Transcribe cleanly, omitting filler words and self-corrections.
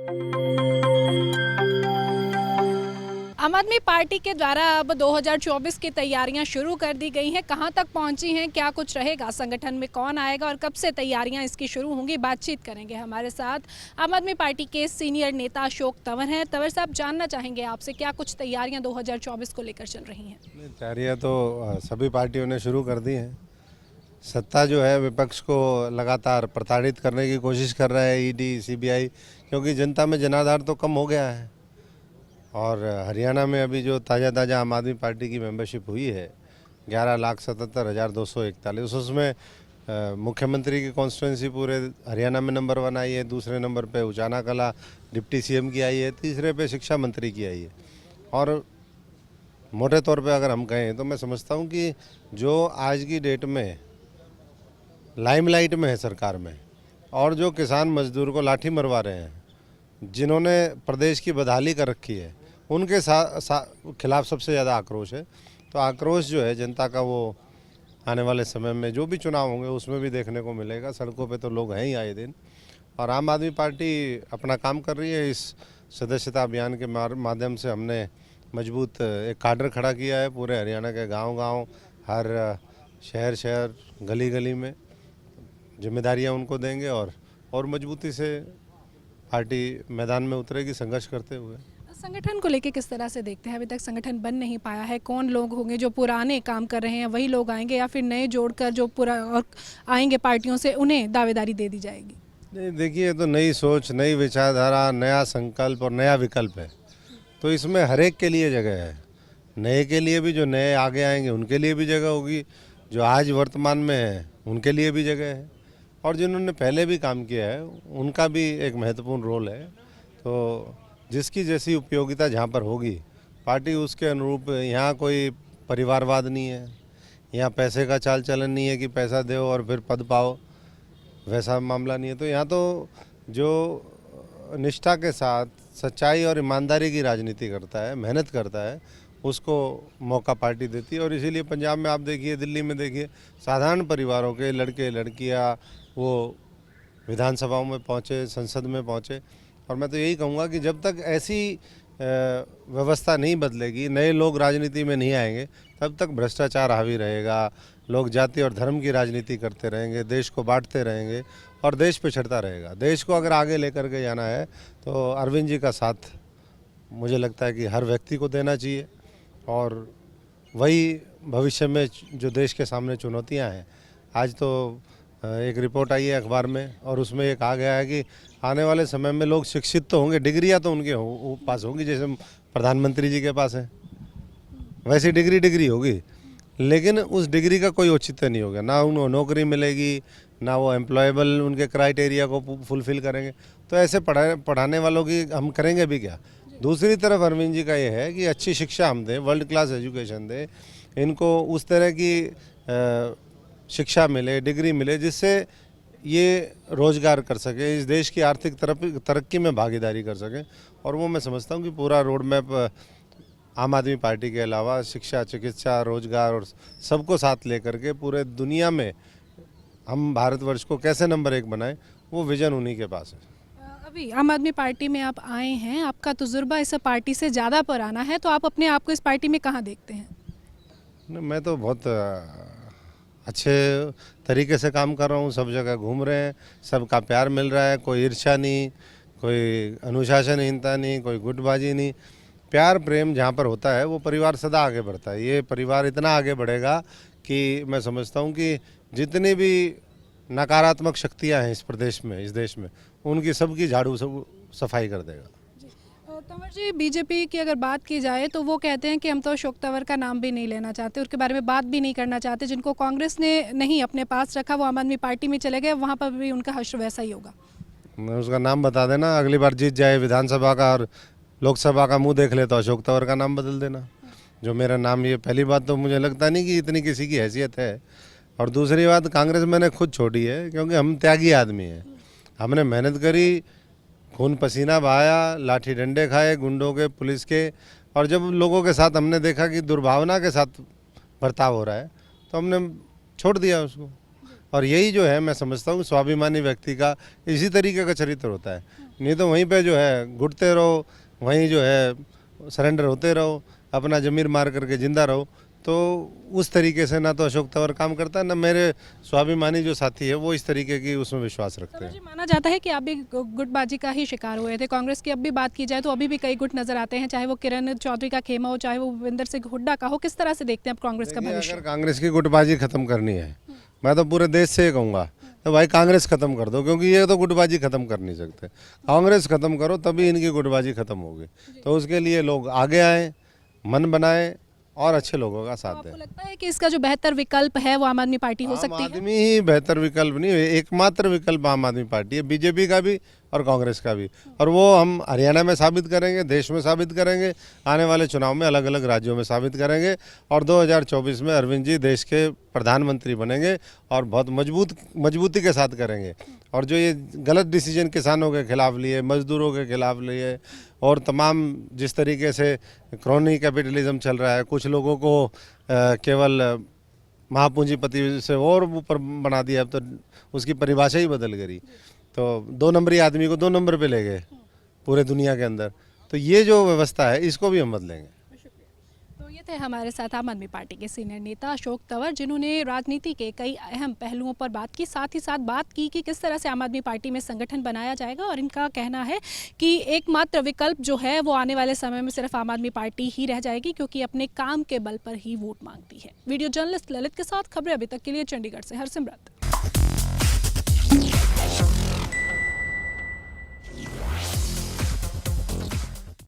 आम आदमी पार्टी के द्वारा अब 2024 की तैयारियां शुरू कर दी गई हैं। कहां तक पहुंची हैं, क्या कुछ रहेगा, संगठन में कौन आएगा और कब से तैयारियां इसकी शुरू होंगी, बातचीत करेंगे। हमारे साथ आम आदमी पार्टी के सीनियर नेता अशोक तंवर हैं। तंवर साहब, जानना चाहेंगे आपसे क्या कुछ तैयारियां 2024 को लेकर चल रही हैं? तैयारियां तो सभी पार्टियों ने शुरू कर दी हैं। सत्ता जो है विपक्ष को लगातार प्रताड़ित करने की कोशिश कर रहा है, ईडी सीबीआई, क्योंकि जनता में जनाधार तो कम हो गया है। और हरियाणा में अभी जो ताज़ा आम आदमी पार्टी की मेंबरशिप हुई है 11,77,241, उसमें मुख्यमंत्री की कॉन्स्टिट्यूंसी पूरे हरियाणा में नंबर 1 आई है, दूसरे नंबर पे उचाना कला डिप्टी सीएम की आई है, तीसरे पे शिक्षा मंत्री की आई है। और मोटे तौर पे अगर हम कहें तो मैं समझता हूँ कि जो आज की डेट में लाइमलाइट में है सरकार में, और जो किसान मजदूर को लाठी मरवा रहे हैं, जिन्होंने प्रदेश की बदहाली कर रखी है, उनके खिलाफ सबसे ज़्यादा आक्रोश है। तो आक्रोश जो है जनता का, वो आने वाले समय में जो भी चुनाव होंगे उसमें भी देखने को मिलेगा। सड़कों पे तो लोग हैं ही आए दिन, और आम आदमी पार्टी अपना काम कर रही है। इस सदस्यता अभियान के माध्यम से हमने मजबूत एक काडर खड़ा किया है पूरे हरियाणा के गांव-गांव, हर शहर गली में जिम्मेदारियां उनको देंगे और मजबूती से पार्टी मैदान में उतरेगी संघर्ष करते हुए। संगठन को लेके किस तरह से देखते हैं? अभी तक संगठन बन नहीं पाया है। कौन लोग होंगे जो पुराने काम कर रहे हैं वही लोग आएंगे, या फिर नए जोड़कर जो पूरा और आएंगे पार्टियों से उन्हें दावेदारी दे दी जाएगी? नहीं, देखिए, तो नई सोच, नई विचारधारा, नया संकल्प और नया विकल्प है, तो इसमें हर एक के लिए जगह है। नए के लिए भी, जो नए आगे आएंगे उनके लिए भी जगह होगी, जो आज वर्तमान में है उनके लिए भी जगह है, और जिन्होंने पहले भी काम किया है उनका भी एक महत्वपूर्ण रोल है। तो जिसकी जैसी उपयोगिता जहाँ पर होगी पार्टी उसके अनुरूप, यहाँ कोई परिवारवाद नहीं है, यहाँ पैसे का चाल चलन नहीं है कि पैसा दो और फिर पद पाओ, वैसा मामला नहीं है। तो यहाँ तो जो निष्ठा के साथ सच्चाई और ईमानदारी की राजनीति करता है, मेहनत करता है, उसको मौका पार्टी देती है। और इसीलिए पंजाब में आप देखिए, दिल्ली में देखिए, साधारण परिवारों के लड़के लड़कियाँ वो विधानसभाओं में पहुँचे, संसद में पहुँचे। और मैं तो यही कहूँगा कि जब तक ऐसी व्यवस्था नहीं बदलेगी, नए लोग राजनीति में नहीं आएंगे, तब तक भ्रष्टाचार हावी रहेगा, लोग जाति और धर्म की राजनीति करते रहेंगे, देश को बांटते रहेंगे और देश पिछड़ता रहेगा। देश को अगर आगे लेकर के जाना है तो अरविंद जी का साथ मुझे लगता है कि हर व्यक्ति को देना चाहिए, और वही भविष्य में जो देश के सामने चुनौतियाँ हैं। आज तो एक रिपोर्ट आई है अखबार में, और उसमें ये कहा गया है कि आने वाले समय में लोग शिक्षित तो होंगे, डिग्रियां तो उनके पास होंगी, जैसे प्रधानमंत्री जी के पास है वैसी डिग्री होगी, लेकिन उस डिग्री का कोई औचित्य नहीं होगा, ना उनको नौकरी मिलेगी, ना वो एम्प्लॉयबल उनके क्राइटेरिया को फुलफिल करेंगे। तो ऐसे पढ़ाने वालों की हम करेंगे भी क्या? दूसरी तरफ अरविंद जी का ये है कि अच्छी शिक्षा हम दें, वर्ल्ड क्लास एजुकेशन दें, इनको उस तरह की शिक्षा मिले, डिग्री मिले, जिससे ये रोजगार कर सके, इस देश की आर्थिक तरक्की में भागीदारी कर सकें। और वो मैं समझता हूँ कि पूरा रोड मैप आम आदमी पार्टी के अलावा शिक्षा, चिकित्सा, रोजगार और सबको साथ लेकर के पूरे दुनिया में हम भारतवर्ष को कैसे नंबर 1 बनाएं, वो विजन उन्हीं के पास है। अभी आम आदमी पार्टी में आप आए हैं, आपका तजुर्बा इस पार्टी से ज़्यादा पुराना है, तो आप अपने आप को इस पार्टी में कहाँ देखते हैं? मैं तो बहुत अच्छे तरीके से काम कर रहा हूँ, सब जगह घूम रहे हैं, सबका प्यार मिल रहा है, कोई ईर्ष्या नहीं, कोई अनुशासनहीनता नहीं, कोई गुटबाजी नहीं। प्यार प्रेम जहाँ पर होता है वो परिवार सदा आगे बढ़ता है। ये परिवार इतना आगे बढ़ेगा कि मैं समझता हूँ कि जितनी भी नकारात्मक शक्तियाँ हैं इस प्रदेश में, इस देश में, उनकी सबकी झाड़ू सफाई कर देगा। तंवर जी, बीजेपी की अगर बात की जाए तो वो कहते हैं कि हम तो अशोक तंवर का नाम भी नहीं लेना चाहते, उसके बारे में बात भी नहीं करना चाहते। जिनको कांग्रेस ने नहीं अपने पास रखा वो आम आदमी पार्टी में चले गए, वहाँ पर भी उनका हश्र वैसा ही होगा। मैं उसका नाम बता देना, अगली बार जीत जाए विधानसभा का और लोकसभा का मुंह देख ले तो अशोक तंवर का नाम बदल देना, जो मेरा नाम। ये पहली बात तो मुझे लगता नहीं कि इतनी किसी की हैसियत है। और दूसरी बात, कांग्रेस मैंने खुद छोड़ी है क्योंकि हम त्यागी आदमी हैं। हमने मेहनत करी, खून पसीना बहाया, लाठी डंडे खाए गुंडों के, पुलिस के, और जब लोगों के साथ हमने देखा कि दुर्भावना के साथ बर्ताव हो रहा है तो हमने छोड़ दिया उसको। और यही जो है, मैं समझता हूँ स्वाभिमानी व्यक्ति का इसी तरीके का चरित्र होता है। नहीं तो वहीं पे जो है घुटते रहो, वहीं जो है सरेंडर होते रहो, अपना ज़मीर मार करके ज़िंदा रहो। तो उस तरीके से ना तो अशोक तंवर काम करता है, ना मेरे स्वाभिमानी जो साथी है वो इस तरीके की उसमें विश्वास रखते तंवर हैं। जी, माना जाता है कि आप भी गुटबाजी का ही शिकार हुए थे। कांग्रेस की अब भी बात की जाए तो अभी भी कई गुट नजर आते हैं, चाहे वो किरण चौधरी का खेमा हो, चाहे वो भूपेंद्र सिंह हुड्डा का हो। किस तरह से देखते हैं आप कांग्रेस का देखिए, भविष्य? अगर कांग्रेस की गुटबाजी खत्म करनी है, मैं तो पूरे देश से ये कहूँगा तो भाई कांग्रेस खत्म कर दो, क्योंकि ये तो गुटबाजी खत्म कर नहीं सकते। कांग्रेस खत्म करो तभी इनकी गुटबाजी खत्म होगी। तो उसके लिए लोग आगे आए, मन बनाए और अच्छे लोगों का तो साथ आपको दें। लगता है कि इसका जो बेहतर विकल्प है वो आम आदमी पार्टी हो आम सकती है? आदमी ही बेहतर विकल्प नहीं, एकमात्र विकल्प आम आदमी पार्टी है, बीजेपी का भी और कांग्रेस का भी। और वो हम हरियाणा में साबित करेंगे, देश में साबित करेंगे, आने वाले चुनाव में अलग अलग राज्यों में साबित करेंगे। और 2024 में अरविंद जी देश के प्रधानमंत्री बनेंगे और बहुत मजबूती के साथ करेंगे। और जो ये गलत डिसीजन किसानों के खिलाफ लिए, मजदूरों के खिलाफ लिए, और तमाम जिस तरीके से क्रोनी कैपिटलिज्म चल रहा है, कुछ लोगों को केवल महापूंजीपति से और ऊपर बना दिया, अब तो उसकी परिभाषा ही बदल गई। तो 2 नंबरी आदमी को 2 नंबर पे ले गए पूरे दुनिया के अंदर। तो ये जो व्यवस्था है इसको भी हम बदलेंगे। तो ये थे हमारे साथ आम आदमी पार्टी के सीनियर नेता अशोक तंवर, जिन्होंने राजनीति के कई अहम पहलुओं पर बात की, साथ ही साथ बात की कि किस तरह से आम आदमी पार्टी में संगठन बनाया जाएगा। और इनका कहना है कि एकमात्र विकल्प जो है वो आने वाले समय में सिर्फ आम आदमी पार्टी ही रह जाएगी, क्योंकि अपने काम के बल पर ही वोट मांगती है। वीडियो जर्नलिस्ट ललित के साथ खबरें अभी तक के लिए चंडीगढ़ से हरसिमरत।